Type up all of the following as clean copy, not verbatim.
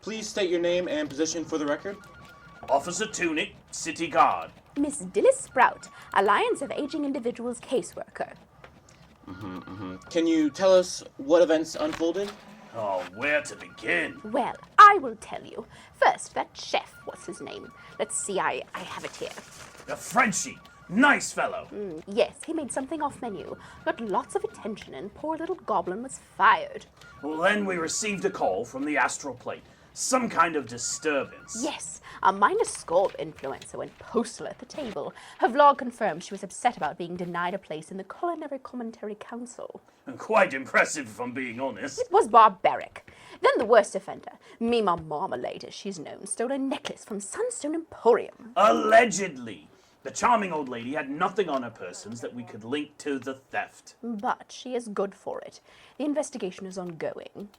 Please state your name and position for the record. Officer Tunic, City Guard. Miss Dillis Sprout, Alliance of Aging Individuals caseworker. Can you tell us what events unfolded? Oh, where to begin? Well, I will tell you. First, that chef, what's his name? Let's see, I have it here. A Frenchie. Nice fellow. Yes, he made something off menu, got lots of attention, and poor little goblin was fired. Well, then we received a call from the astral plate. Some kind of disturbance. Yes, a minor Scorb influencer went postal at the table. Her vlog confirmed she was upset about being denied a place in the Culinary Commentary Council. Quite impressive, if I'm being honest. It was barbaric. Then the worst offender, Mima Marmalade, as she's known, stole a necklace from Sunstone Emporium. Allegedly. The charming old lady had nothing on her persons that we could link to the theft. But she is good for it. The investigation is ongoing.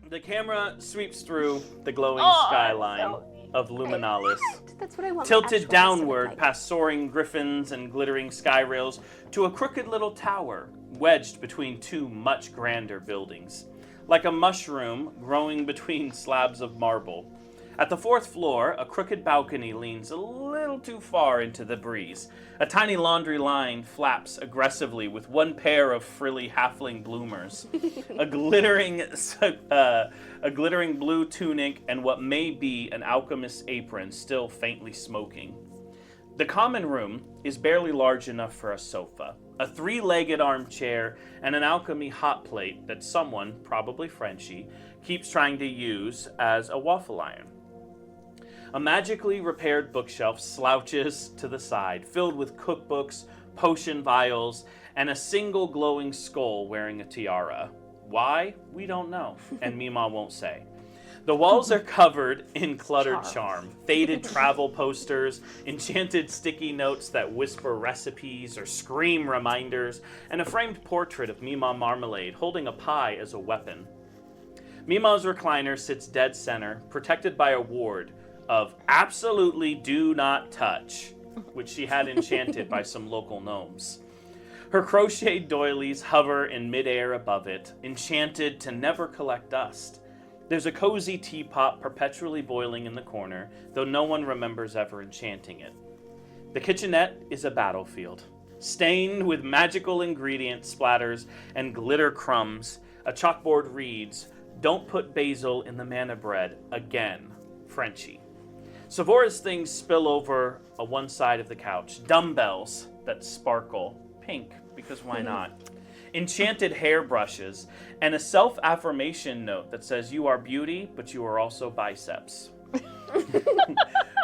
The camera sweeps through the glowing skyline of Luminalis, That's what I want. tilted downward past soaring griffins and glittering sky rails to a crooked little tower wedged between two much grander buildings, like a mushroom growing between slabs of marble. At the fourth floor, a crooked balcony leans a little too far into the breeze. A tiny laundry line flaps aggressively with one pair of frilly halfling bloomers. a glittering blue tunic and what may be an alchemist's apron still faintly smoking. The common room is barely large enough for a sofa, a three-legged armchair, and an alchemy hot plate that someone, probably Frenchie, keeps trying to use as a waffle iron. A magically repaired bookshelf slouches to the side, filled with cookbooks, potion vials, and a single glowing skull wearing a tiara. Why? We don't know, and Mima won't say. The walls are covered in cluttered charm, faded travel posters, enchanted sticky notes that whisper recipes or scream reminders, and a framed portrait of Mima Marmalade holding a pie as a weapon. Mima's recliner sits dead center, protected by a ward of absolutely do not touch, which she had enchanted by some local gnomes. Her crocheted doilies hover in midair above it, enchanted to never collect dust. There's a cozy teapot perpetually boiling in the corner, though no one remembers ever enchanting it. The kitchenette is a battlefield. Stained with magical ingredient splatters and glitter crumbs, a chalkboard reads, "Don't put basil in the manna bread again, Frenchie." Savora's things spill over one side of the couch. Dumbbells that sparkle pink, because why not? Enchanted hairbrushes, and a self-affirmation note that says, "You are beauty, but you are also biceps."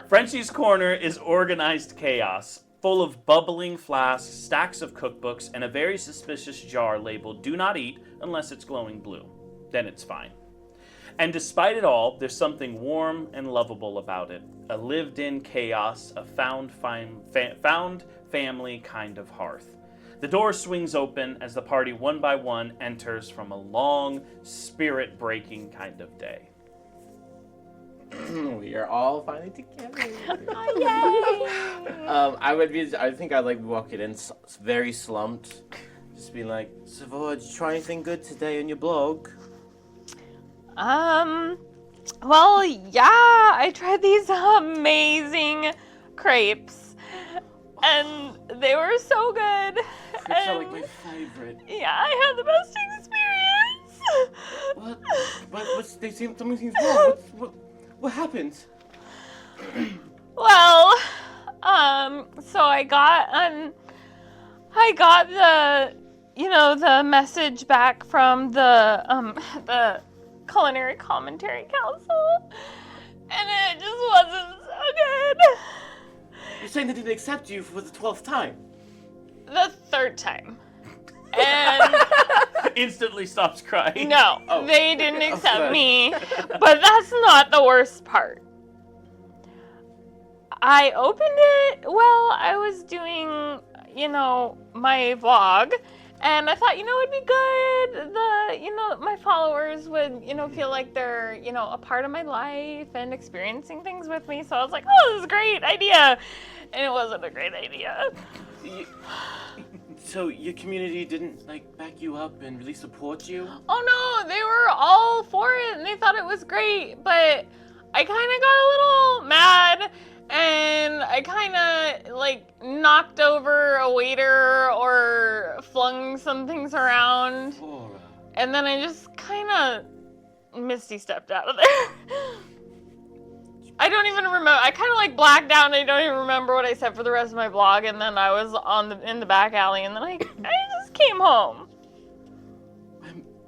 Frenchie's corner is organized chaos, full of bubbling flasks, stacks of cookbooks, and a very suspicious jar labeled "Do not eat unless it's glowing blue." Then it's fine. And despite it all, there's something warm and lovable about it. A lived-in chaos, a found family kind of hearth. The door swings open as the party one by one enters from a long, spirit-breaking kind of day. We are all finally together. Yay! I think I'd like walk it in very slumped. Just be like, Savora, did you try anything good today on your blog? Well, yeah, I tried these amazing crepes, and they were so good. Crepes are like my favorite. Yeah, I had the best experience. What? Something seems wrong. What happened? Well, so I got the message back from the Culinary Commentary Council, and it just wasn't so good. You're saying they didn't accept you for the 12th time? The third time. And Instantly stops crying. no, they didn't accept me. But that's not the worst part. I opened it while I was doing, my vlog. And I thought, it'd be good. My followers would, feel like they're, a part of my life and experiencing things with me. So I was like, oh, this is a great idea. And it wasn't a great idea. So your community didn't back you up and really support you? Oh no, they were all for it and they thought it was great. But I kind of got a little mad. And I kind of, knocked over a waiter or flung some things around. Laura. And then I just kind of misty stepped out of there. I don't even remember. I kind of, blacked out and I don't even remember what I said for the rest of my vlog. And then I was in the back alley and then I just came home.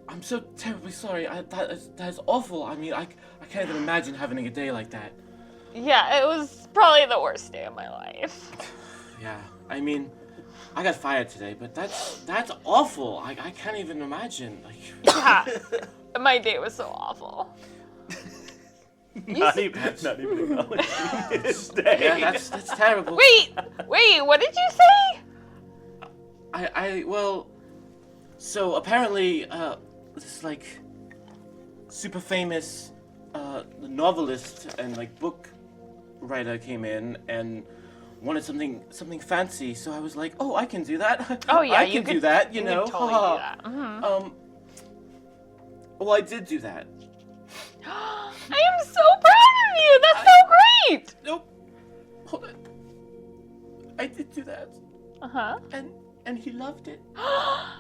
I'm so terribly sorry. That is awful. I mean, I can't even imagine having a day like that. Yeah, it was probably the worst day of my life. Yeah, I mean, I got fired today, but that's awful. I can't even imagine. Yeah, my day was so awful. Not even acknowledging this day. Yeah, that's terrible. Wait, what did you say? Well, so apparently, this super famous novelist and book writer came in and wanted something fancy, so I was like, oh, I can do that. Oh yeah, I can do that, you know. could totally do that. Mm-hmm. Well, I did do that. I am so proud of you. That's so great. Nope. Hold on. I did do that. Uh-huh. And he loved it.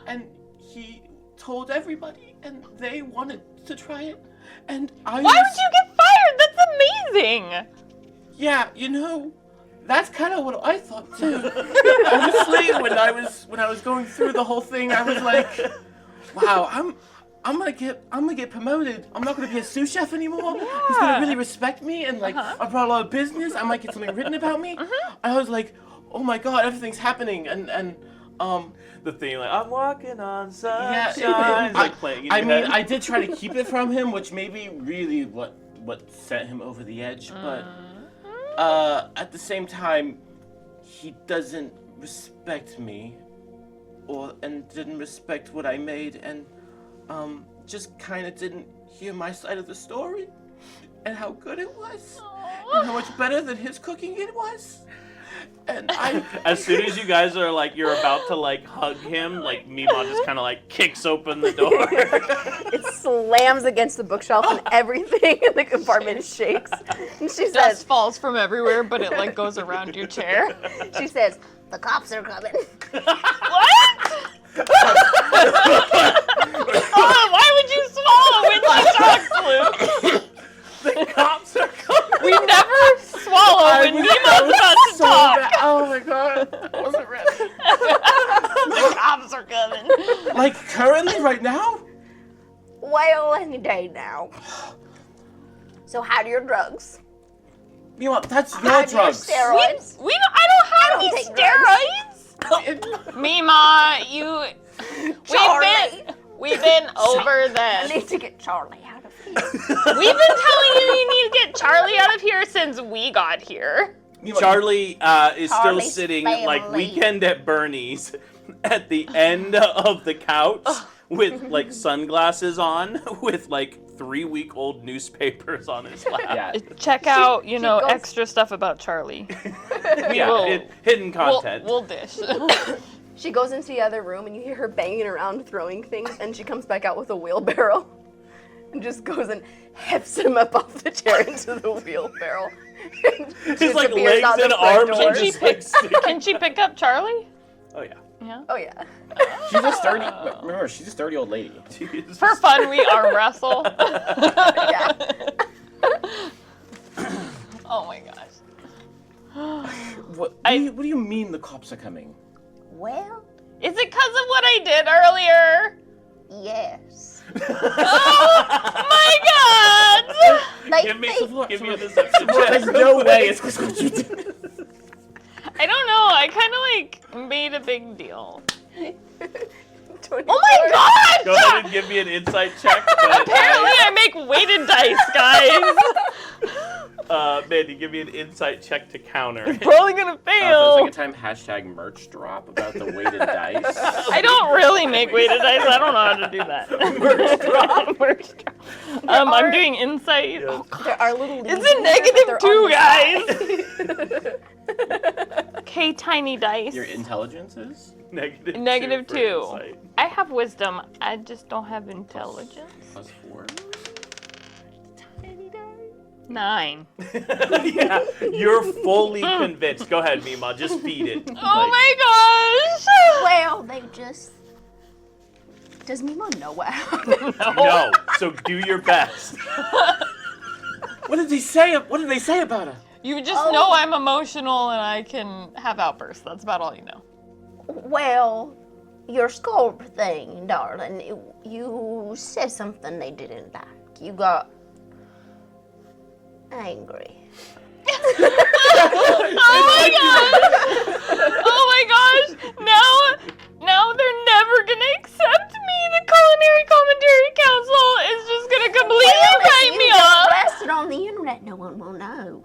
And he told everybody, and they wanted to try it. And Why would you get fired? That's amazing. Yeah, that's kind of what I thought too. Honestly, when I was going through the whole thing, I was like, wow, I'm gonna get promoted. I'm not gonna be a sous chef anymore. Yeah. He's gonna really respect me, and I brought a lot of business. I might get something written about me. I was like, oh my god, everything's happening, and The thing I'm walking on sunshine. Yeah, Is playing in your head. I did try to keep it from him, which may be really what sent him over the edge. But at the same time, he doesn't respect me, and didn't respect what I made, and just kind of didn't hear my side of the story, and how good it was, and how much better than his cooking it was. And As soon as you guys are you're about to hug him, Mima just kind of kicks open the door. It slams against the bookshelf and everything in the compartment shakes. And she Dust says, falls from everywhere, but it goes around your chair. she says, the cops are coming. What? Why would you swallow when she talks, Luke? The cops are coming. We never swallow when Mima's about to talk. bad. Oh my god, I wasn't ready. The cops are coming. Currently, right now? Well, any day now. So how do your drugs? Meanwhile, that's your How do your drugs. steroids? I don't have any take drugs. steroids. Mima, we've been over I this. need to get Charlie out of here. We've been telling you need to get Charlie out of here since we got here. Meanwhile, Charlie is still Charlie's sitting family. weekend at Bernie's at the end of the couch with sunglasses on with 3-week-old newspapers on his lap. yeah. Check out, goes- extra stuff about Charlie. Yeah, hidden content. We'll dish. She goes into the other room and you hear her banging around throwing things, and she comes back out with a wheelbarrow and just goes and hefts him up off the chair into the wheelbarrow. His Disappears legs out the and front arms door. are just sticking. Can she pick up Charlie? Oh yeah. Yeah. Oh yeah. She's a sturdy. Remember, she's a sturdy old lady. Jeez. For fun, we arm wrestle. Yeah. Oh my gosh. What do you mean the cops are coming? Well, Is it because of what I did earlier? yes. Oh my god! Give me a There's deception check. no way it's because what you did. I don't know. I kind of made a big deal. 24. Oh my god! Go ahead and give me an insight check. But Apparently I make weighted dice, guys. Mandy, give me an insight check to counter. Probably gonna For the fail. second time, hashtag merch drop about the weighted dice. I don't really make weighted dice. I don't know how to do that. Merch drop. Merch drop. I'm doing insight. Oh, God. There are little. It's leaves a in there, but negative they're on 2, guys. Okay, tiny dice. Your intelligence is? Negative for 2. insight. I have wisdom. I just don't have intelligence. +4. 9. Yeah, you're fully convinced. Go ahead, Mima. Just feed it. Oh my gosh! Well, they just. Does Mima know what happened? No. So do your best. What did they say? What did they say about her? You just know I'm emotional and I can have outbursts. That's about all you know. Well, your sculpt thing, darling. You said something they didn't like. You got angry. Oh my gosh! Oh my gosh! Now they're never gonna accept me. The Culinary Commentary Council is just gonna completely write me off. Blast it on the internet. No one will know.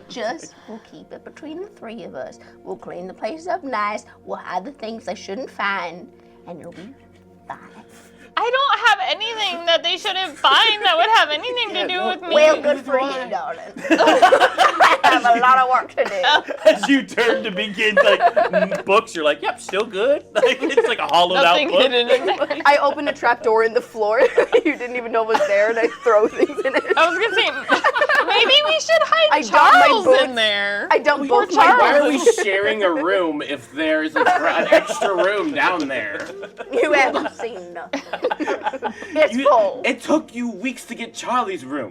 Just we'll keep it between the three of us. We'll clean the place up nice. We'll hide the things they shouldn't find, and it'll be fine. I don't have anything that they shouldn't find that would have anything to do with me. Well, good for you, darling. I have a lot of work to do. As you turn to begin like books, you're like, "Yep, still good." Like it's like a hollowed Nothing out book. hidden in there. I open a trap door in the floor you didn't even know was there, and I throw things in it. I was gonna say, maybe we should hide I dump my Charles books. in there. I dump Poor both my Charles. Why are we books. sharing a room if there's an extra room down there? You haven't seen nothing. It's full. It took you weeks to get Charlie's room.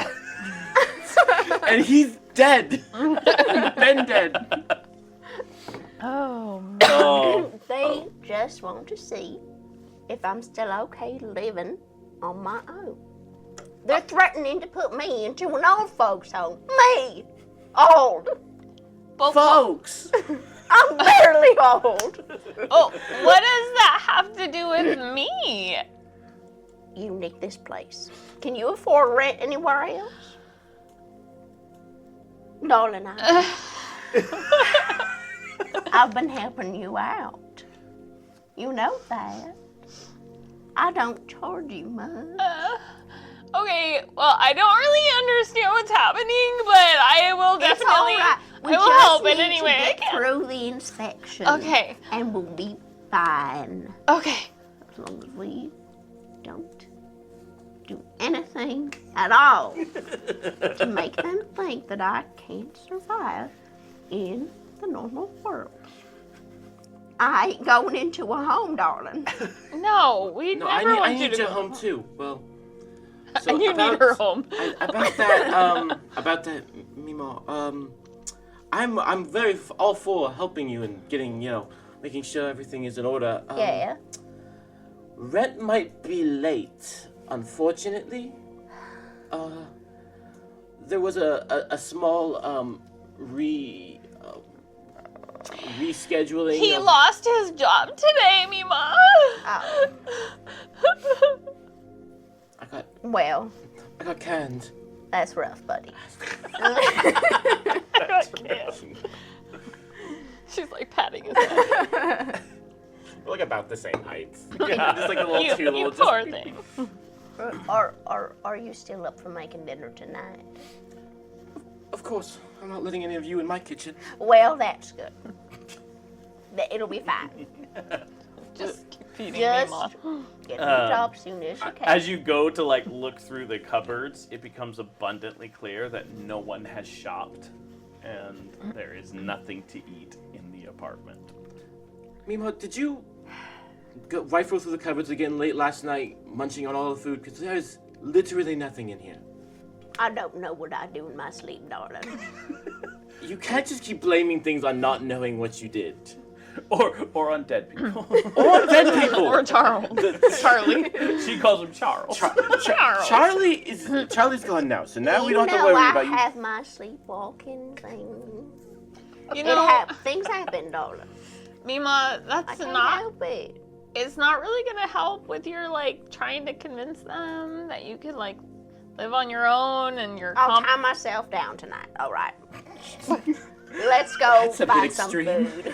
And he's dead. Been dead. Oh, man. Oh, They just want to see if I'm still okay living on my own. They're threatening to put me into an old folks home. Me! Old! Folks. I'm barely old. Oh, what does that have to do with me? You nicked this place. Can you afford rent anywhere else? Darling, I've been helping you out. You know that. I don't charge you much. Okay, well, I don't really understand what's happening, but I will It's definitely, all right. We I will just help in need any to way I get can. through the inspection. Okay, And we'll be fine. okay. As long as we don't do anything at all to make them think that I can't survive in the normal world. I ain't going into a home, darling. No, we No, never I want you need to you go home too. Well, so And you need her home. About that, Mimo. I'm very all for helping you and getting, making sure everything is in order. Yeah. Rent might be late, unfortunately. There was a small rescheduling. He lost his job today, Mima. Oh, well, I got canned. that's rough, buddy. She's like patting his head. We're like about the same heights. Yeah. Just like a little You, two you little. poor thing. Are you still up for making dinner tonight? Of course, I'm not letting any of you in my kitchen. Well, that's good. It'll be fine. Just keep feeding Just Mima. get the job soon as you can. as you go to like look through the cupboards, it becomes abundantly clear that no one has shopped, and there is nothing to eat in the apartment. Mimo, did you rifle through the cupboards again late last night, munching on all the food? Because there's literally nothing in here. I don't know what I do in my sleep, darling. You can't just keep blaming things on not knowing what you did. Or on dead people. Or dead people. Or Charles. Charlie. She calls him Charles. Charles. Charlie's gone now, so now we You don't have to know worry I about you. have my sleepwalking thing. You know, Things happen, darling. Mima, I that's can't not. help it. It's not really gonna help with your like trying to convince them that you could like live on your own and you're I'll tie myself down tonight. All right. Let's go That's a buy bit some extreme. food.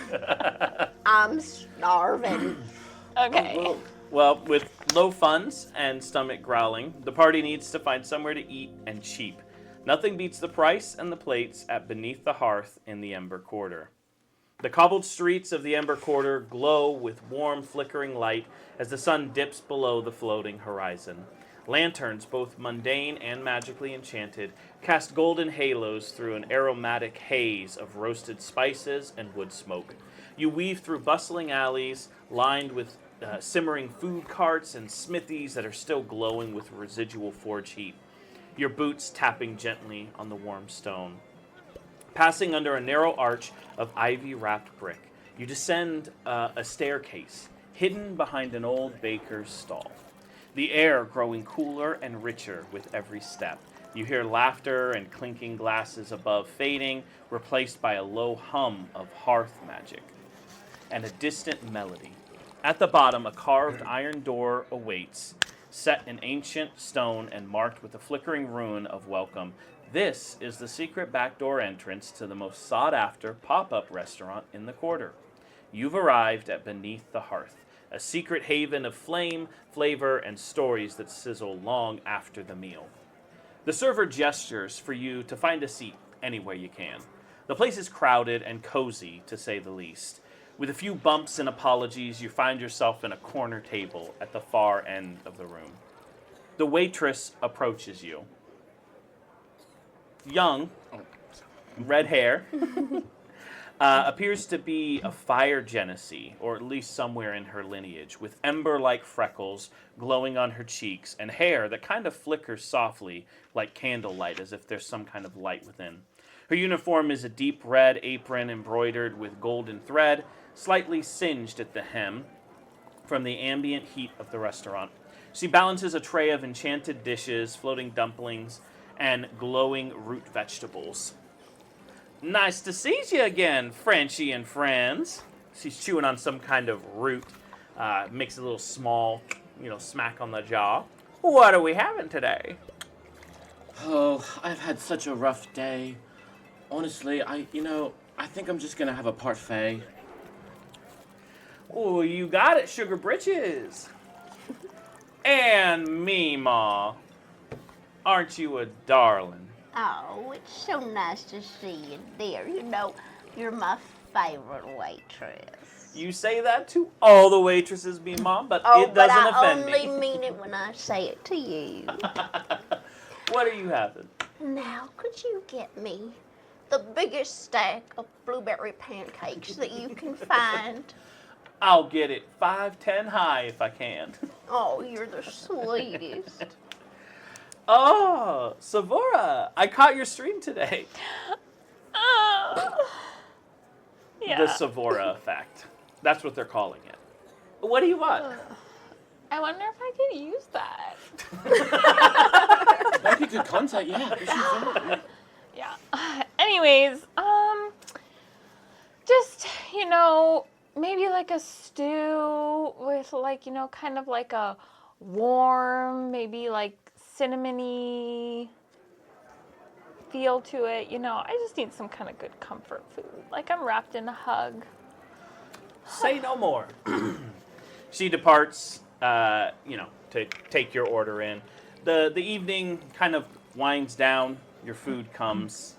I'm starving. Okay. Well, with low funds and stomach growling, the party needs to find somewhere to eat and cheap. Nothing beats the price and the plates at Beneath the Hearth in the Ember Quarter. The cobbled streets of the Ember Quarter glow with warm, flickering light as the sun dips below the floating horizon. Lanterns, both mundane and magically enchanted, cast golden halos through an aromatic haze of roasted spices and wood smoke. You weave through bustling alleys lined with simmering food carts and smithies that are still glowing with residual forge heat, your boots tapping gently on the warm stone. Passing under a narrow arch of ivy-wrapped brick, you descend a staircase hidden behind an old baker's stall. The air growing cooler and richer with every step. You hear laughter and clinking glasses above fading, replaced by a low hum of hearth magic and a distant melody. At the bottom, a carved iron door awaits, set in ancient stone and marked with a flickering rune of welcome. This is the secret backdoor entrance to the most sought-after pop-up restaurant in the quarter. You've arrived at Beneath the Hearth, a secret haven of flame, flavor, and stories that sizzle long after the meal. The server gestures for you to find a seat anywhere you can. The place is crowded and cozy, to say the least. With a few bumps and apologies, you find yourself in a corner table at the far end of the room. The waitress approaches you. Young, red hair, appears to be a fire genesee, or at least somewhere in her lineage, with ember-like freckles glowing on her cheeks and hair that kind of flickers softly like candlelight, as if there's some kind of light within. Her uniform is a deep red apron embroidered with golden thread, slightly singed at the hem from the ambient heat of the restaurant. She balances a tray of enchanted dishes, floating dumplings, and glowing root vegetables. Nice to see you again, Frenchie and friends. She's chewing on some kind of root, makes a little small, smack on the jaw. What are we having today? Oh, I've had such a rough day. Honestly, I think I'm just gonna have a parfait. Oh, you got it, Sugar Britches. And Meemaw, aren't you a darling? Oh, it's so nice to see you, dear. You know, you're my favorite waitress. You say that to all the waitresses, Meemaw, but Oh, it doesn't but I offend only me. mean it when I say it to you. What are you having? Now, could you get me the biggest stack of blueberry pancakes that you can find? I'll get it 5'10" high if I can. Oh, you're the sweetest. Oh, Savora, I caught your stream today. Yeah. The Savora effect. That's what they're calling it. What do you want? I wonder if I could use that. That'd be good content, yeah. We should do it. Yeah. Anyways, just, maybe like a stew with kind of like a warm, maybe like cinnamony feel to it. I just need some kind of good comfort food. Like I'm wrapped in a hug. Say no more. She departs, to take your order in. The evening kind of winds down. Your food comes.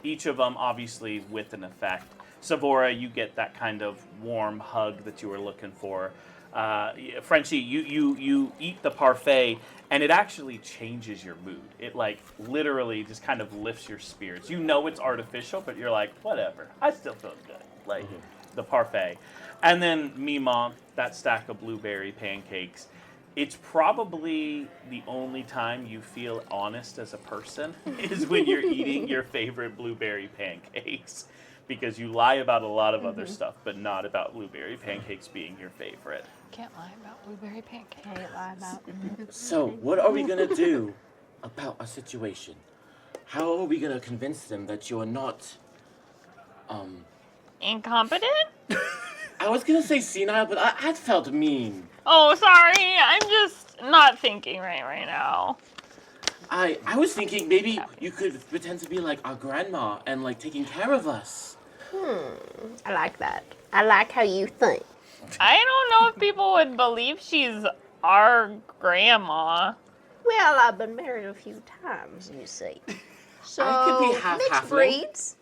Each of them obviously with an effect. Savora, you get that kind of warm hug that you were looking for. Frenchie, you eat the parfait, and it actually changes your mood. It literally just kind of lifts your spirits. You know it's artificial, but you're like, whatever. I still feel good. The parfait. And then Meemaw, that stack of blueberry pancakes. It's probably the only time you feel honest as a person is when you're eating your favorite blueberry pancakes. Because you lie about a lot of other stuff, but not about blueberry pancakes being your favorite. Can't lie about blueberry pancakes. Can't lie about So, what are we gonna do about our situation? How are we gonna convince them that you're not, Incompetent? I was gonna say senile, but I felt mean. Oh, sorry. I'm just not thinking right now. I was thinking maybe you could pretend to be like our grandma and like taking care of us. I like that. I like how you think. I don't know if people would believe she's our grandma. Well, I've been married a few times, you see. So, I could be half mixed halfling. breeds.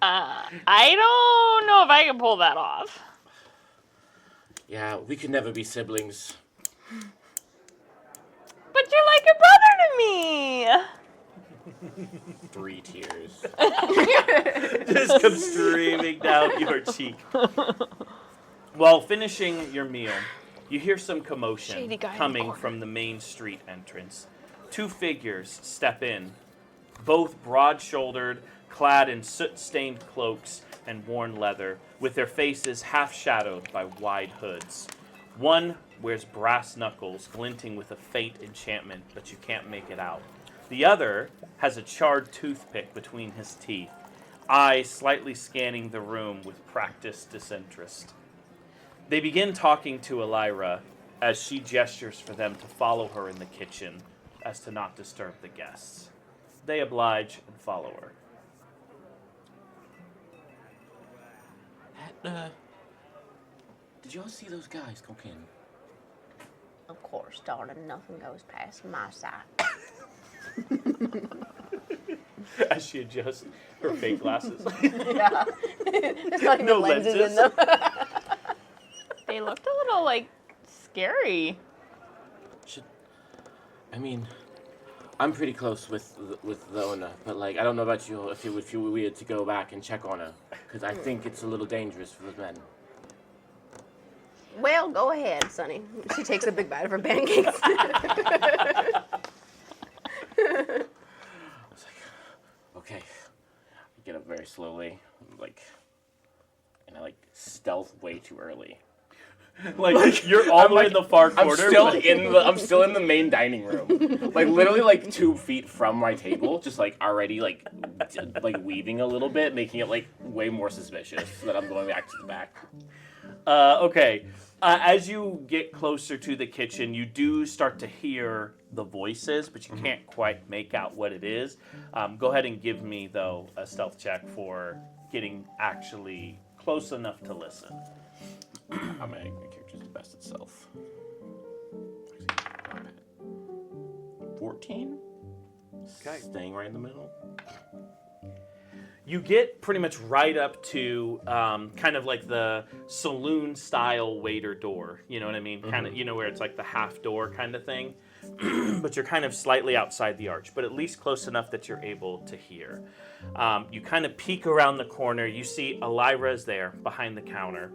I don't know if I can pull that off. Yeah, we could never be siblings. But you're like a brother to me. 3 tears. Just comes streaming down your cheek. While finishing your meal, you hear some commotion Shady guy in the coming corner. from the main street entrance. 2 figures step in, both broad-shouldered, clad in soot-stained cloaks and worn leather, with their faces half-shadowed by wide hoods. One wears brass knuckles glinting with a faint enchantment, but you can't make it out. The other has a charred toothpick between his teeth, eyes slightly scanning the room with practiced disinterest. They begin talking to Elira as she gestures for them to follow her in the kitchen as to not disturb the guests. They oblige and follow her. Did y'all see those guys come in? Of course, darling, nothing goes past my side. As she adjusts her fake glasses. Yeah. There's not even No lenses lenses. in them. They looked a little, like, scary. I'm pretty close with the owner, but like I don't know about you if it would feel weird to go back and check on her, because I think it's a little dangerous for the men. Well, go ahead, Sonny. She takes a big bite of her pancakes. Okay. I get up very slowly, and I stealth way too early. Like you're all the way in the far corner. I'm still in the main dining room. Like literally 2 feet from my table, just already weaving a little bit, making it way more suspicious that I'm going back to the back. Okay. As you get closer to the kitchen, you do start to hear the voices, but you can't quite make out what it is. Go ahead and give me, though, a stealth check for getting actually close enough to listen. I'm gonna make my character's the best itself. 14? Okay. Staying right in the middle. You get pretty much right up to kind of like the saloon style waiter door. You know what I mean? Kind of, where it's like the half door kind of thing. But you're kind of slightly outside the arch, but at least close enough that you're able to hear. You kind of peek around the corner. You see Elira is there behind the counter.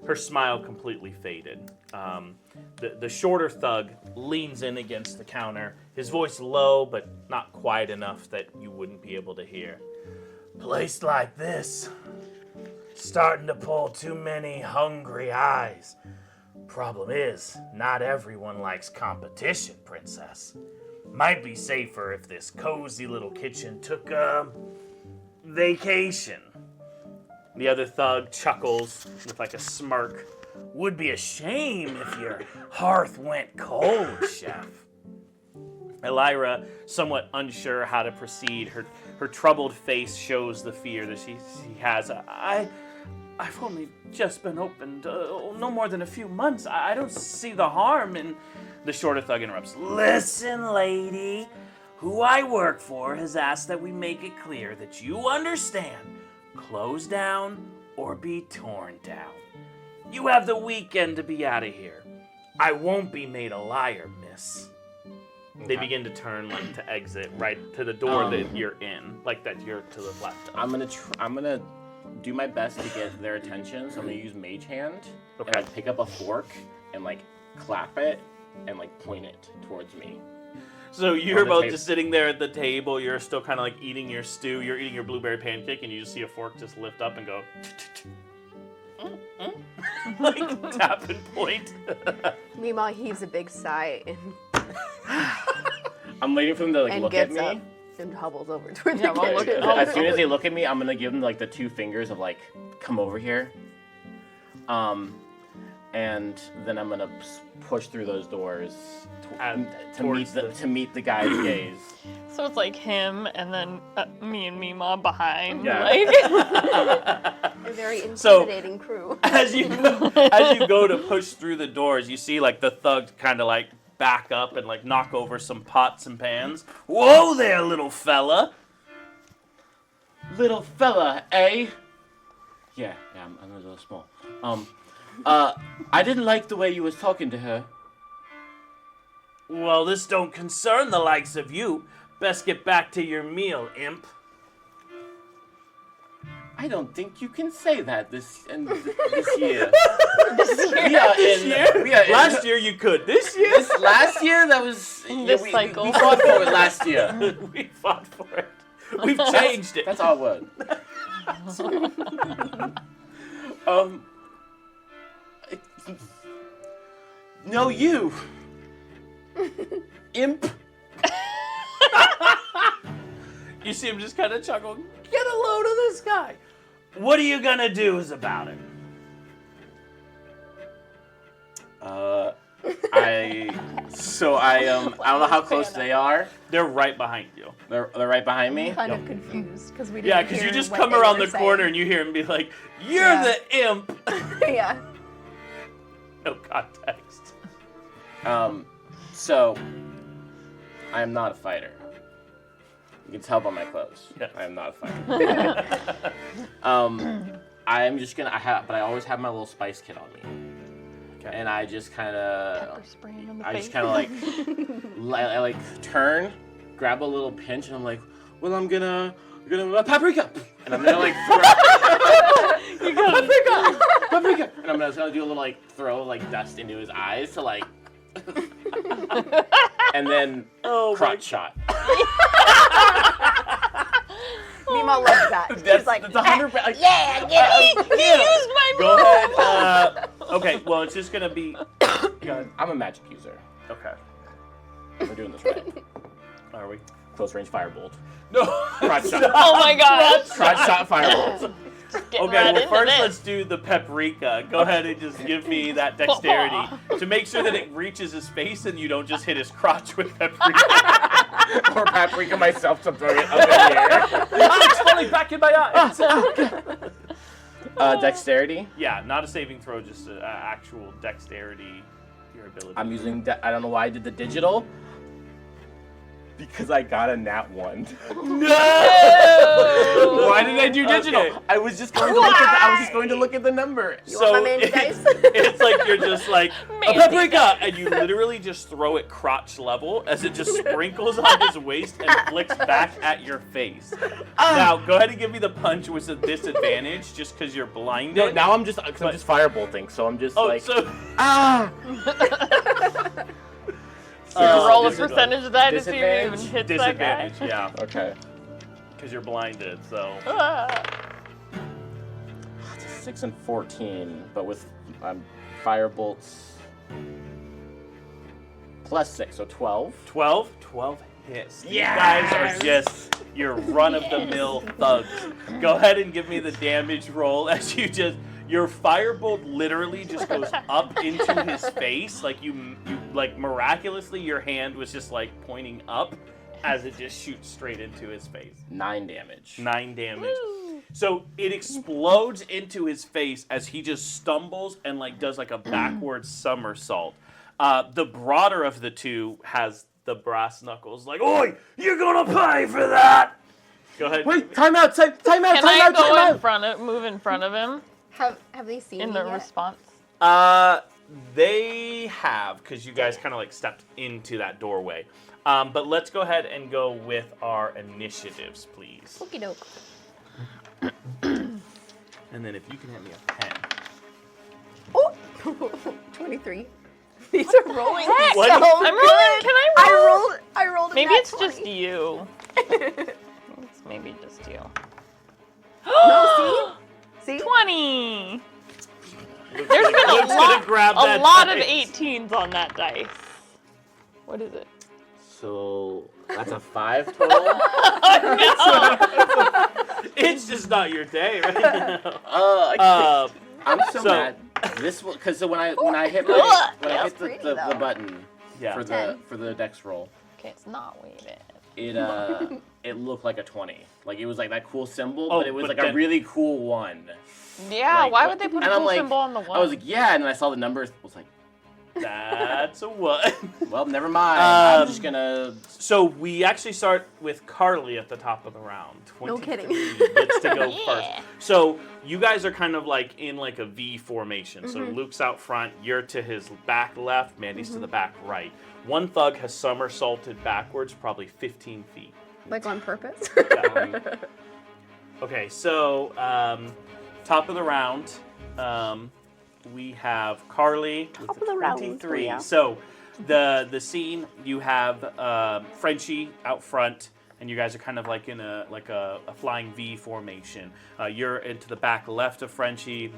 Her smile completely faded. The shorter thug leans in against the counter, his voice low, but not quiet enough that you wouldn't be able to hear. Place like this, starting to pull too many hungry eyes. Problem is, not everyone likes competition, Princess. Might be safer if this cozy little kitchen took a vacation. The other thug chuckles with a smirk. Would be a shame if your hearth went cold, Chef. Elira, somewhat unsure how to proceed, her troubled face shows the fear that she has. I've only just been opened no more than a few months. I don't see the harm in... The shorter thug interrupts. Listen, lady. Who I work for has asked that we make it clear that you understand. Close down or be torn down. You have the weekend to be out of here. I won't be made a liar, miss. They begin to turn to exit right to the door that you're in, that you're to the left of. I'm gonna do my best to get their attention, so I'm gonna use Mage Hand and pick up a fork and clap it and point it towards me. So you're both just sitting there at the table. You're still kind of eating your stew. You're eating your blueberry pancake, and you just see a fork just lift up and go, tap and point. Meanwhile, heaves a big sigh and I'm waiting for them to look at gets me. up and hobbles over toward the Yeah, well, kitchen. look at- As soon as they look at me, I'm gonna give them the 2 fingers of come over here. and then I'm gonna push through those doors And to meet the guy's gaze. So it's like him and then me and Mima behind. Yeah. Like, A very So- intimidating crew. As you go to push through the doors, you see like the thugs kind of like back up and like knock over some pots and pans. Whoa there, little fella! Little fella, eh? Yeah, I'm a little small. I didn't like the way you was talking to her. Well, this don't concern the likes of you. Best get back to your meal, imp. I don't think you can say that this year. Last year you could. This year? Last year that was This we cycle. fought for it last year. We fought for it. We've changed it. That's our word. No, you. Imp. You see him just kind of chuckle. Get a load of this guy. What are you gonna do about it? I don't know how close they are. They're right behind you. They're right behind me. Kind of confused because we didn't Yeah, because you hear just what come they around were the corner and you hear him be like, "You're the imp." saying. Yeah. No context. So I am not a fighter. You can tell by my clothes. Yes. I am not a fighter. I am just gonna. But I always have my little spice kit on me. Okay. And I just kind of. pepper spraying on the I face. just kind of I like turn, grab a little pinch, and I'm like, well, I'm gonna paprika, and I'm gonna like throw paprika, and I'm just gonna do a little like throw like dust into his eyes to like, and then crotch shot. Mima loves that. She's like, that's 100. yeah, get it. Use my Go ahead. Okay, well, it's just gonna be. I'm a magic user. Okay. We're doing this right. Are we? Close range firebolt. No. Crotch shot. Oh my gosh. Crotch shot firebolt. Getting Okay, right well, into first this. let's do the paprika. Go ahead and just give me that dexterity to make sure that it reaches his face and you don't just hit his crotch with paprika. Or paprika myself to throw it up in the air. It's falling back in my eyes. Dexterity. Yeah, not a saving throw, just an actual dexterity, your ability. I'm using. I don't know why I did the digital. Because I got a nat 1. No! Why did I do digital? Okay. I was just going to look at. I was just going to look at the number. You want my Mandy dice? It's like you're just like a Mandy paprika, and you literally just throw it crotch level as it just sprinkles on his waist and flicks back at your face. Now go ahead and give me the punch with a disadvantage, just because you're blinded. No, now I'm just firebolting, so I'm just like so Roll a disadvantage. percentage of that to see if it even Disadvantage? hits that guy. Disadvantage, yeah, okay. because you're blinded. So Ah. It's a 6 and 14, but with firebolts plus 6, so 12. 12 hits. You guys are just your run-of-the-mill thugs. Go ahead and give me the damage roll as your firebolt literally just goes up into his face, like you like miraculously your hand was just like pointing up as it just shoots straight into his face. 9 damage. 9 damage. So it explodes into his face as he just stumbles and like does like a backward somersault. The broader of the two has the brass knuckles, like, "Oi, you're gonna pay for that!" Go ahead. Wait, time out, time out, Can I time go in out. front of, move in front of him Have they seen in me the yet? response? They have, because you guys kind of like stepped into that doorway. But let's go ahead and go with our initiatives, please. Okie doke. And then if you can hand me a pen. Oh, 23. These are rolling Heck? so What? I'm rolling. good. Can I roll? I rolled. A Maybe nat it's just 20. you. It's maybe just you. No, see? 20. Luke's There's been a gonna lot, grab a that lot of dice. 18s on that dice. What is it? So that's a 5 total. It's just not your day right now. I'm so So- mad. This will because when I hit That's pretty, the though. button Yeah. for the dex roll, Okay, it's not weighted. it looked like a 20. Like it was like that cool symbol, Oh, but it was but like a then- really cool one. Yeah, Like, why would they put a and I'm cool like, symbol on the one? I was like, yeah, and then I saw the numbers. I was like, That's a what? well, never mind. I'm Um, just gonna. So we actually start with Carly at the top of the round. No kidding. 23 gets to go Yeah. first. So you guys are kind of like in like a V formation. So Mm-hmm. Luke's out front, you're to his back left, Mandy's to the back right. One thug has somersaulted backwards, probably 15 feet. Like on purpose? Okay, so top of the round, we have Carly with Top the of the round, 23. yeah. So the scene, you have Frenchie out front, and you guys are kind of like in a flying V formation. You're into the back left of Frenchie.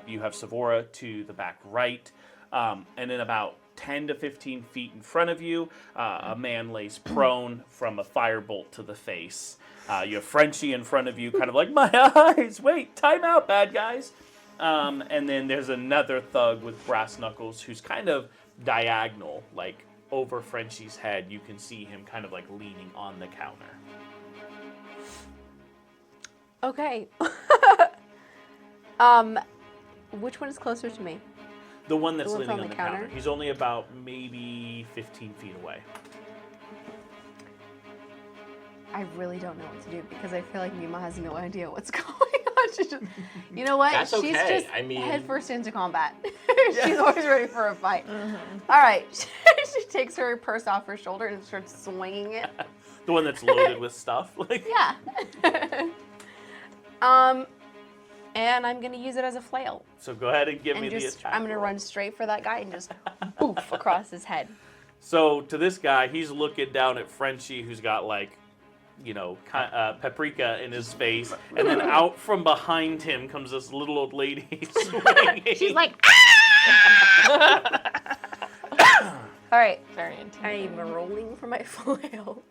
You have Savora to the back right, and then about 10 to 15 feet in front of you, a man lays prone from a firebolt to the face. You have Frenchie in front of you, kind of like, my eyes, wait, time out, bad guys. And then there's another thug with brass knuckles who's kind of diagonal, like over Frenchie's head. You can see him kind of like leaning on the counter. Okay. Which one is closer to me? The one that's The one leaning on on the the counter. counter? He's only about maybe 15 feet away. I really don't know what to do because I feel like Mima has no idea what's going on. She's just, you know what? That's She's okay. just I mean- head first into combat. She's always ready for a fight. All right. She takes her purse off her shoulder and starts swinging it. The one that's loaded with stuff. Like, Yeah. And I'm gonna use it as a flail. so go ahead and give And me the just, attack. I'm gonna roll. run straight for that guy and just poof across his head. So to this guy, he's looking down at Frenchie, who's got like, paprika in his face, and then out from behind him comes this little old lady swinging. She's like, All right. Very intimidating. I'm rolling for my flail.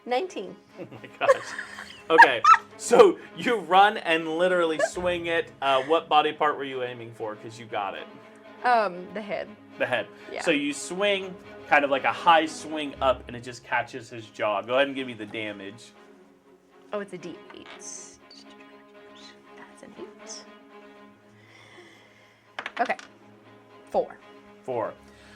19. Oh my gosh. Okay, so you run and literally swing it. What body part were you aiming for? Because you got it. The head. The head. Yeah. So you swing, kind of like a high swing up, and it just catches his jaw. Go ahead and give me the damage. Oh, it's a D8. That's an 8. Okay. 4. 4.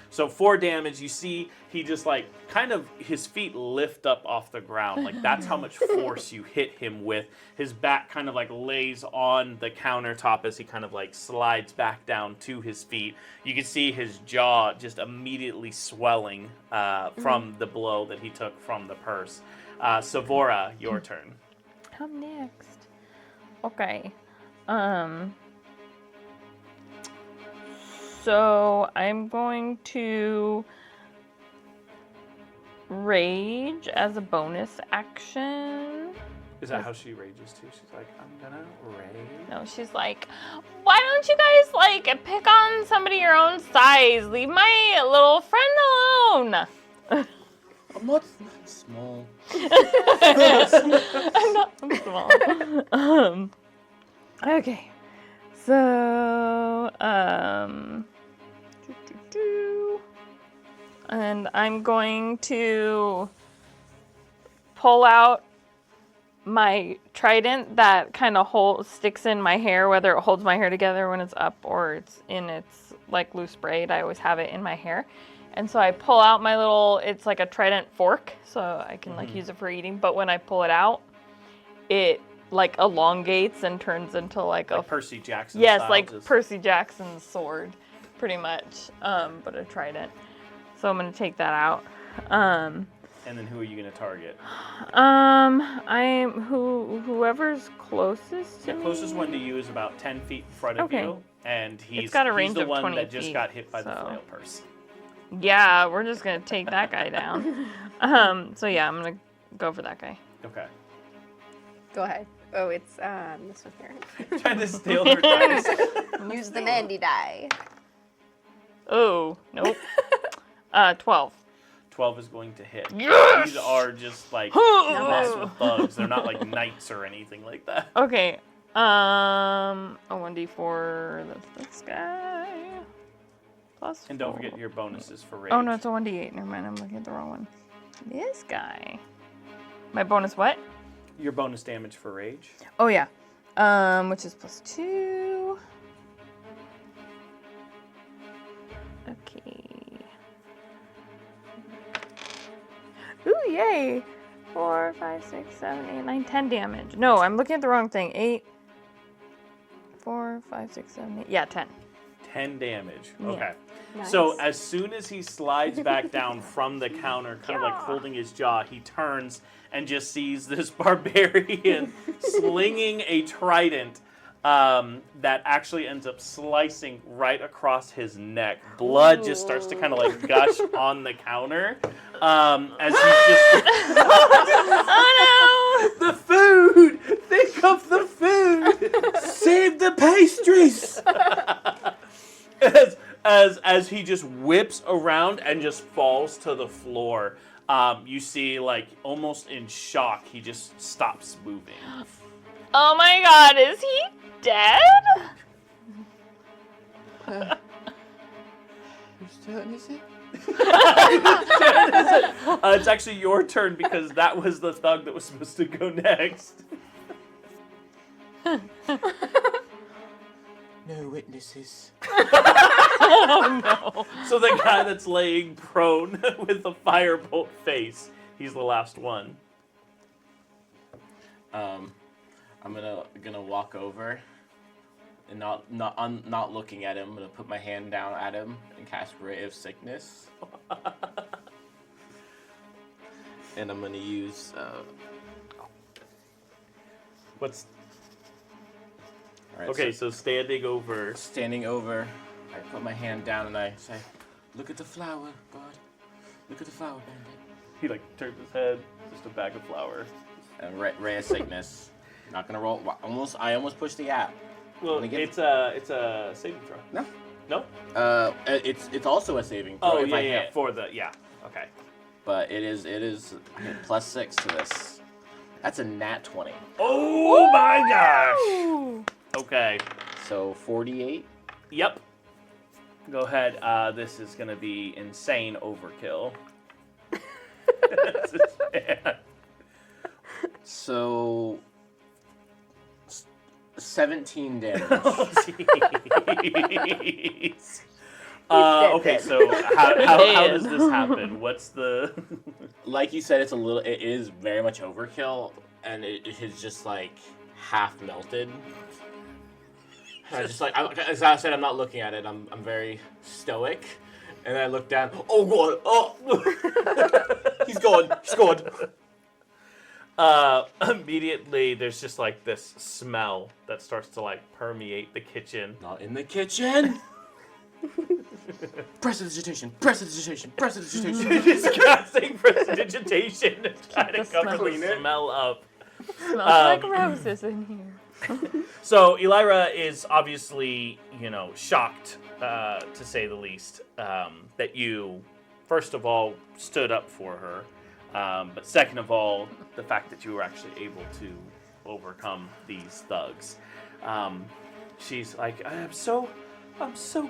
So 4 damage. You see he just like kind of his feet lift up off the ground. Like that's how much force you hit him with. His back kind of like lays on the countertop as he kind of like slides back down to his feet. You can see his jaw just immediately swelling from the blow that he took from the purse. Savora, your turn. I'm next. Okay. So I'm going to rage as a bonus action. Is that how she rages too? She's like, I'm gonna rage. No, she's like, why don't you guys like pick on somebody your own size? Leave my little friend alone. I'm not small. I'm small. Okay. So, and I'm going to pull out my trident that kind of sticks in my hair, whether it holds my hair together when it's up or it's in its like loose braid. I always have it in my hair. And so I pull out my little, it's like a trident fork, so I can like use it for eating. But when I pull it out, it like elongates and turns into like a Percy Jackson. yes, style, like just- Percy Jackson's sword, pretty much, but a trident. So I'm gonna take that out. And then who are you gonna target? I'm whoever's closest to The me. closest one to you is about 10 feet in front of Okay. you, and he's got a he's range the of one 20 that just feet, got hit by the so- flail purse. Yeah, we're just gonna take that guy down. So yeah, I'm gonna go for that guy. Okay. Go ahead. Oh, it's this one here. Trying to steal her dice. Use the Mandy die. Oh, nope. 12. 12 is going to hit. Yes! These are just like Oh. muscle thugs. They're not like knights or anything like that. Okay, A 1d4. That's this guy. Plus. And don't 4. forget your bonuses for rage. Oh no, it's a 1d8. Never mind, I'm looking at the wrong one. This guy. My bonus what? Your bonus damage for rage. Oh yeah. Which is +2. Okay. Ooh, yay! 4, 5, 6, 7, 8, 9, 10 damage. No, I'm looking at the wrong thing. 8, 4, 5, 6, 7, 8. Yeah, 10. 10 damage. Yeah. Okay. Nice. So as soon as he slides back down from the counter, kind of like holding his jaw, he turns and just sees this barbarian slinging a trident that actually ends up slicing right across his neck. Blood just starts to kind of like gush on the counter as he's just... Oh The food! Think of the food! Save the pastries! As he just whips around and just falls to the floor, you see, like, almost in shock, he just stops moving. Oh my god, is he dead? Whose turn is it? It's actually your turn because that was the thug that was supposed to go next. No witnesses. Oh no. So the guy that's laying prone with the firebolt face, he's the last one. I'm gonna walk over and not looking at him. I'm gonna put my hand down at him and cast Ray of Sickness. And I'm gonna use What's... all right, Okay, so standing over... standing over, I put my hand down and I say, "Look at the flower, God. Look at the flower, bandit." He, like, turns his head, just a bag of flour. And Ray of Sickness. Not gonna roll. I almost pushed the app. Well, Wanna get- it's a saving throw. No. No? It's also a saving throw Oh, if I yeah, hit. for the... Yeah, okay. But it is I hit +6 to this. That's a nat 20. Oh my gosh! Ooh. Okay. So 48. Yep. Go ahead. This is going to be insane overkill. So 17 damage. Oh, jeez. Okay, so how does this happen? What's the... Like you said, it is very much overkill, and it is just like half melted. And I just like, as I said, I'm not looking at it. I'm very stoic, and I look down. Oh god! Oh, he's gone. He's gone. Immediately, there's just like this smell that starts to like permeate the kitchen. Not in the kitchen. Prestidigitation. Prestidigitation. Prestidigitation. Just casting prestidigitation to try to the cover smell. the smell up. Smells like roses in here. So Elira is obviously, shocked, to say the least, that you, first of all, stood up for her, but second of all, the fact that you were actually able to overcome these thugs. She's like, I'm so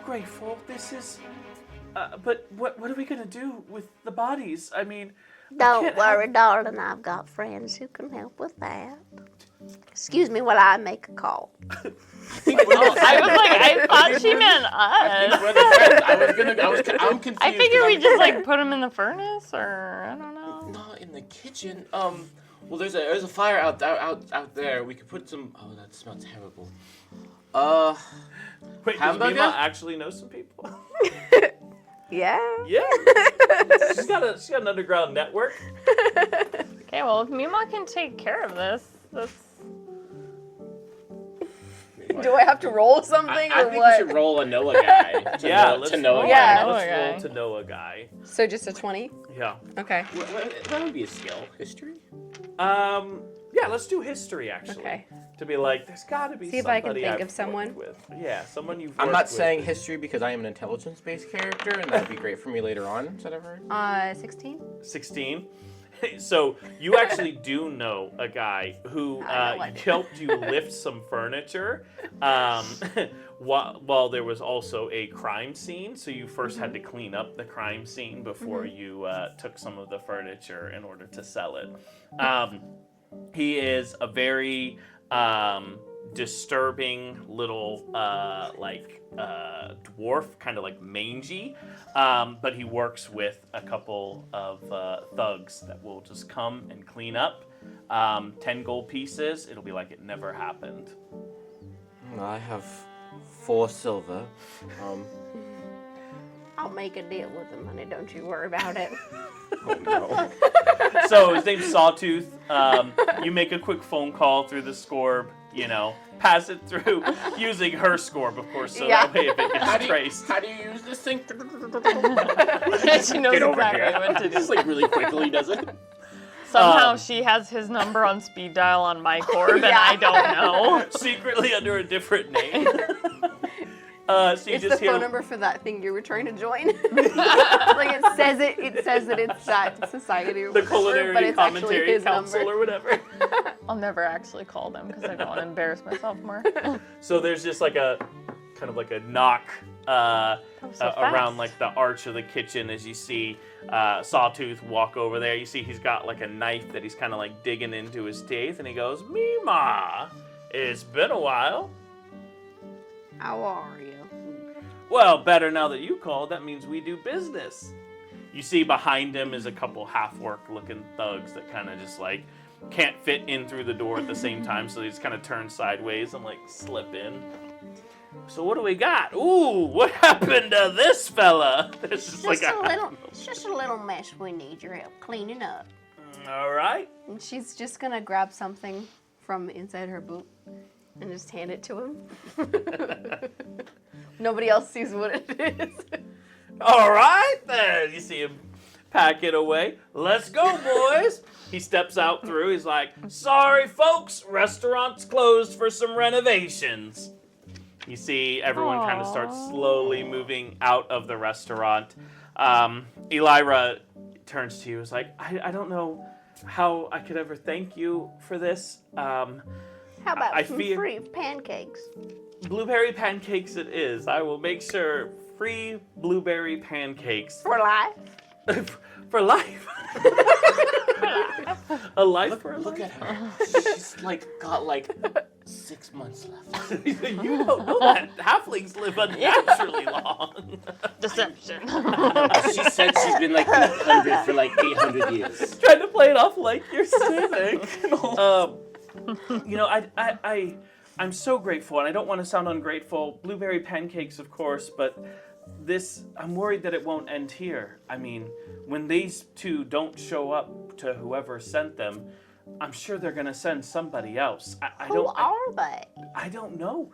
grateful. This is, but what are we gonna do with the bodies? I mean, Don't worry, darling. I've got friends who can help with that. Excuse me while I make a call. I was like, I thought she meant us. I'm confused. I figured we just like put them in the furnace, or I don't know. Not in the kitchen. Well, there's a fire out there. We could put some. Oh, that smells terrible. wait, does hamburger? Mima actually know some people? Yeah. Yeah, she's got an underground network. Okay, well, if Mima can take care of this, that's... Do I have to roll something I or think what? we should roll a Noah guy. Let's to Noah roll. guy. Yeah. Let's Noah roll guy. to know a guy. So just a 20? Yeah. Okay. That would be a skill. History? Yeah, let's do history actually. Okay. To be like, there's got to be See if I can somebody think I've of someone. worked with. Yeah, someone you've. I'm worked not with. saying history because I am an intelligence-based character, and that'd be great for me later on. Is that ever? 16? 16. So you actually do know a guy who I know I do. helped you lift some furniture while there was also a crime scene. So you first had to clean up the crime scene before you took some of the furniture in order to sell it. He is a very disturbing little dwarf, kind of like mangy, but he works with a couple of thugs that will just come and clean up. 10 gold pieces, it'll be like it never happened. I have 4 silver. I'll make a deal with him, honey. Don't you worry about it. Oh no. So his name's Sawtooth. You make a quick phone call through the Scorb, pass it through using her Scorb, of course, so that way if it gets traced. How do you use this thing? She knows Get over exactly here. what to do. Just like really quickly does it. Somehow she has his number on speed dial on my Corb, and I don't know. Secretly under a different name. So you It's the just hear phone number for that thing you were trying to join. Like it says that it's that society or the whatever, culinary but it's actually commentary his council number. or whatever. I'll never actually call them because I don't want to embarrass myself more. So there's just like a kind of like a knock around fast. like the arch of the kitchen as you see Sawtooth walk over there. You see he's got like a knife that he's kind of like digging into his teeth, and he goes, "Mima, it's been a while." How are you? Well, better now that you called. That means we do business. You see behind him is a couple half-worked looking thugs that kind of just like can't fit in through the door at the same time, so they just kind of turn sideways and like slip in. So what do we got? Ooh, what happened to this fella? There's just like It's just a little mess we need your help cleaning up. All right. And she's just gonna grab something from inside her boot and just hand it to him. Nobody else sees what it is. All right then. You see him pack it away. Let's go, boys. He steps out through. He's like, "Sorry, folks, restaurant's closed for some renovations." You see everyone kind of starts slowly moving out of the restaurant. Elira turns to you. Is like, I don't know how I could ever thank you for this. How about I some fear- free pancakes? Blueberry pancakes it is. I will make sure free blueberry pancakes For life? for life. A life for a Look life? at her. She's like got like 6 months left. You don't know that. Halflings live unnaturally long. Deception. She said she's been like 800 for like 800 years. Trying to play it off like you're civic. I'm so grateful, and I don't want to sound ungrateful. Blueberry pancakes, of course, but I'm worried that it won't end here. I mean, when these two don't show up to whoever sent them, I'm sure they're going to send somebody else. Who are they? I don't know.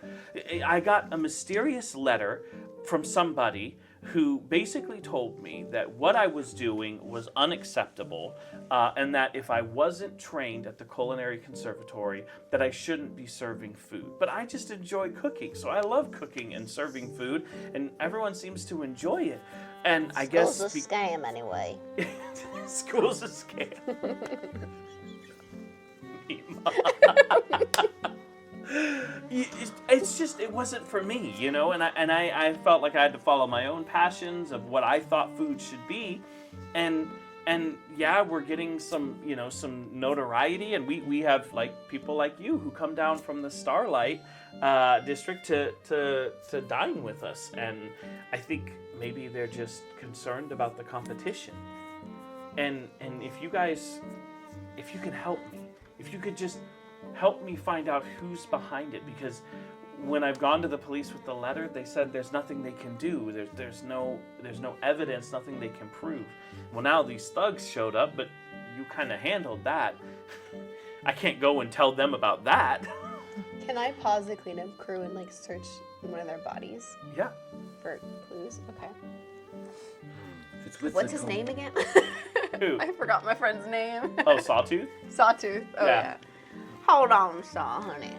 I got a mysterious letter from somebody who basically told me that what I was doing was unacceptable, and that if I wasn't trained at the culinary conservatory, that I shouldn't be serving food. But I just enjoy cooking, so I love cooking and serving food, and everyone seems to enjoy it. And I guess School's a scam anyway. School's a scam. It's just, it wasn't for me, and I felt like I had to follow my own passions of what I thought food should be, and yeah, we're getting some notoriety, and we have like people like you who come down from the Starlight district to dine with us, and I think maybe they're just concerned about the competition, and if you can help me, if you could just help me find out who's behind it, because when I've gone to the police with the letter, they said there's nothing they can do. There's no evidence, nothing they can prove. Well, now these thugs showed up, but you kind of handled that. I can't go and tell them about that. Can I pause the cleanup crew and like search one of their bodies Yeah. for clues? Okay. What's his name again? Who? I forgot my friend's name. Oh, Sawtooth? Sawtooth. Oh Yeah. yeah. Hold on, Saw, honey.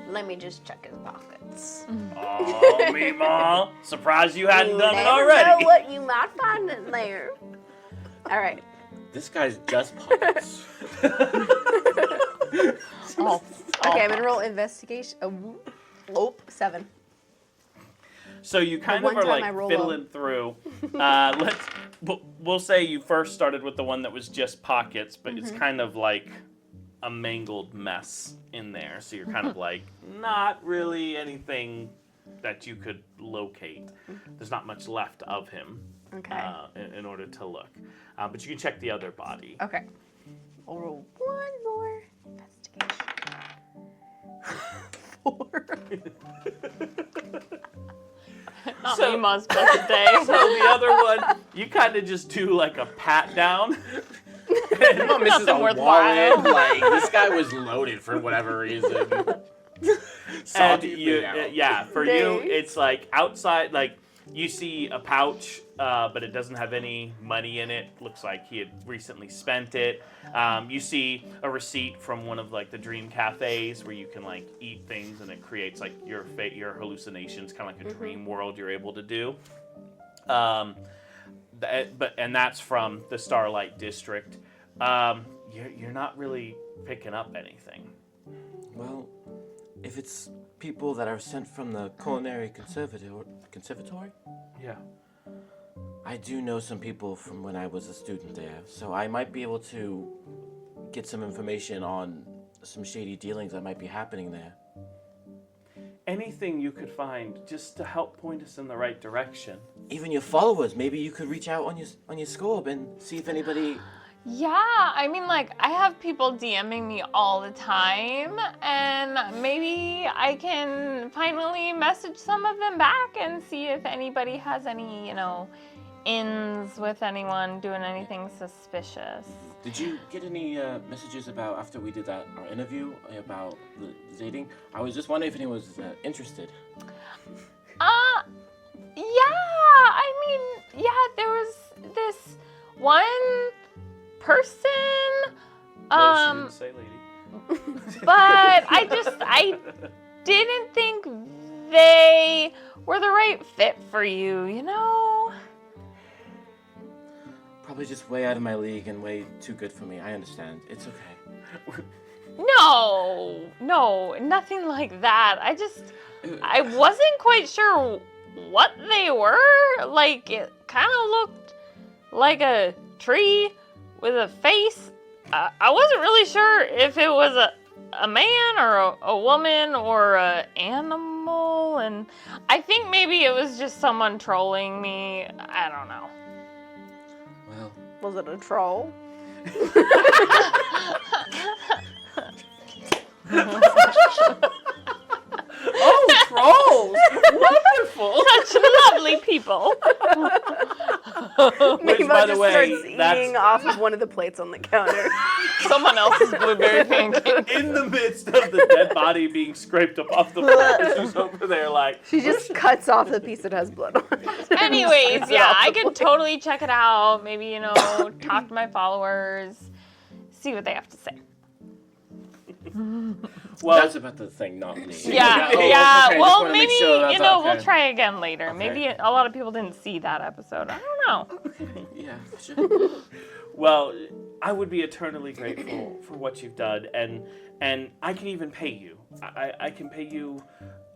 Let me just check his pockets. Oh, Mima. Surprised you hadn't done it Never already. know what you might find in there. All right. This guy's just puppets. Oh. Okay, I'm gonna roll investigation. Oh, 7. So you kind one of are time I like roll fiddling through. We'll say you first started with the one that was just pockets, but it's kind of like a mangled mess in there. So you're kind of like, not really anything that you could locate. There's not much left of him Okay. in order to look. But you can check the other body. Okay. I'll roll one more investigation. 4. Not So- me, Muzz, but today. So the other one, you kind of just do like a pat down. Your mom misses a Nothing worthwhile. wallet. Like, this guy was loaded for whatever reason. And Salty you, thing yeah, for you, Thanks. it's like outside, like you see a pouch, but it doesn't have any money in it. Looks like he had recently spent it. You see a receipt from one of like the dream cafes where you can like eat things and it creates like your hallucinations, kind of like a dream world you're able to do. And that's from the Starlight District. You're not really picking up anything. Well, if it's people that are sent from the culinary conservatory, Yeah. I do know some people from when I was a student there, so I might be able to get some information on some shady dealings that might be happening there. Anything you could find just to help point us in the right direction. Even your followers, maybe you could reach out on your Scorb and see if anybody. Yeah, I mean, like, I have people DMing me all the time, and maybe I can finally message some of them back and see if anybody has any, ins with anyone doing anything suspicious. Did you get any messages about after we did our interview about the dating? I was just wondering if anyone was interested. There was this one person, She didn't say, lady. but I didn't think they were the right fit for you, Probably just way out of my league and way too good for me. I understand. It's okay. No, nothing like that. I wasn't quite sure what they were. Like, it kind of looked like a tree with a face. I wasn't really sure if it was a man or a woman or an animal, and I think maybe it was just someone trolling me. I don't know. Well, Was it a troll? Oh, trolls! Wonderful! Such lovely people. Mima by the just way, starts that's- eating off of one of the plates on the counter. Someone else's blueberry pancake. In the midst of the dead body being scraped up off the floor, she's over there like, She just cuts off the piece that has blood on it. Anyways, Spits it yeah, off I the could plate. totally check it out. Maybe, talk to my followers, see what they have to say. well, that's about the thing, not me. Yeah, Oh, yeah. okay, just Well, wanna make maybe, sure that's we'll okay. try again later. Okay. Maybe a lot of people didn't see that episode. I don't know. Yeah, sure. well, I would be eternally grateful for what you've done, and I can even pay you. I can pay you.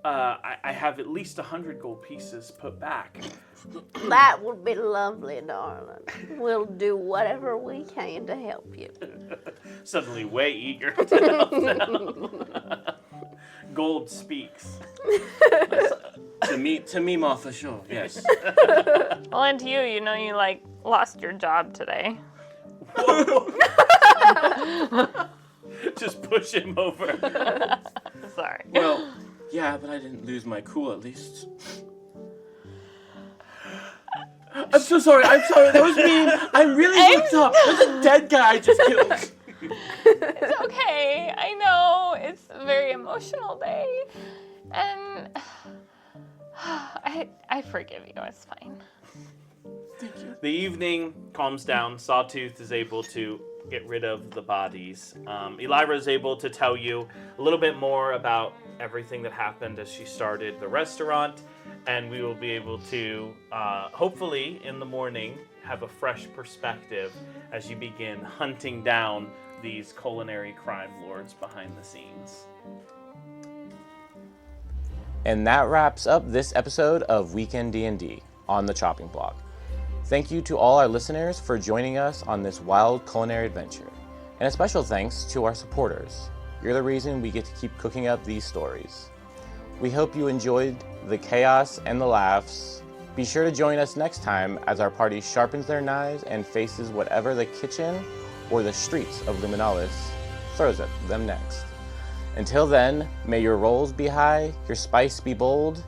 I have at least 100 gold pieces put back. That would be lovely, darling. We'll do whatever we can to help you. Suddenly, way eager to help now. Gold speaks. to me, Ma, for sure. Yes. Well, and to you, you lost your job today. Just push him over. Sorry. Well, yeah, but I didn't lose my cool at least. I'm so sorry. That was mean. I really looked up. There's a dead guy I just killed. It's okay. I know it's a very emotional day, and I forgive you. It's fine. The evening calms down. Sawtooth is able to get rid of the bodies. Elira is able to tell you a little bit more about everything that happened as she started the restaurant, and we will be able to, hopefully in the morning, have a fresh perspective as you begin hunting down these culinary crime lords behind the scenes. And that wraps up this episode of Weekend D&D on the Chopping Block. Thank you to all our listeners for joining us on this wild culinary adventure. And a special thanks to our supporters. You're the reason we get to keep cooking up these stories. We hope you enjoyed the chaos and the laughs. Be sure to join us next time as our party sharpens their knives and faces whatever the kitchen or the streets of Luminalis throws at them next. Until then, may your rolls be high, your spice be bold,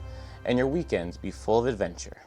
and your weekends be full of adventure.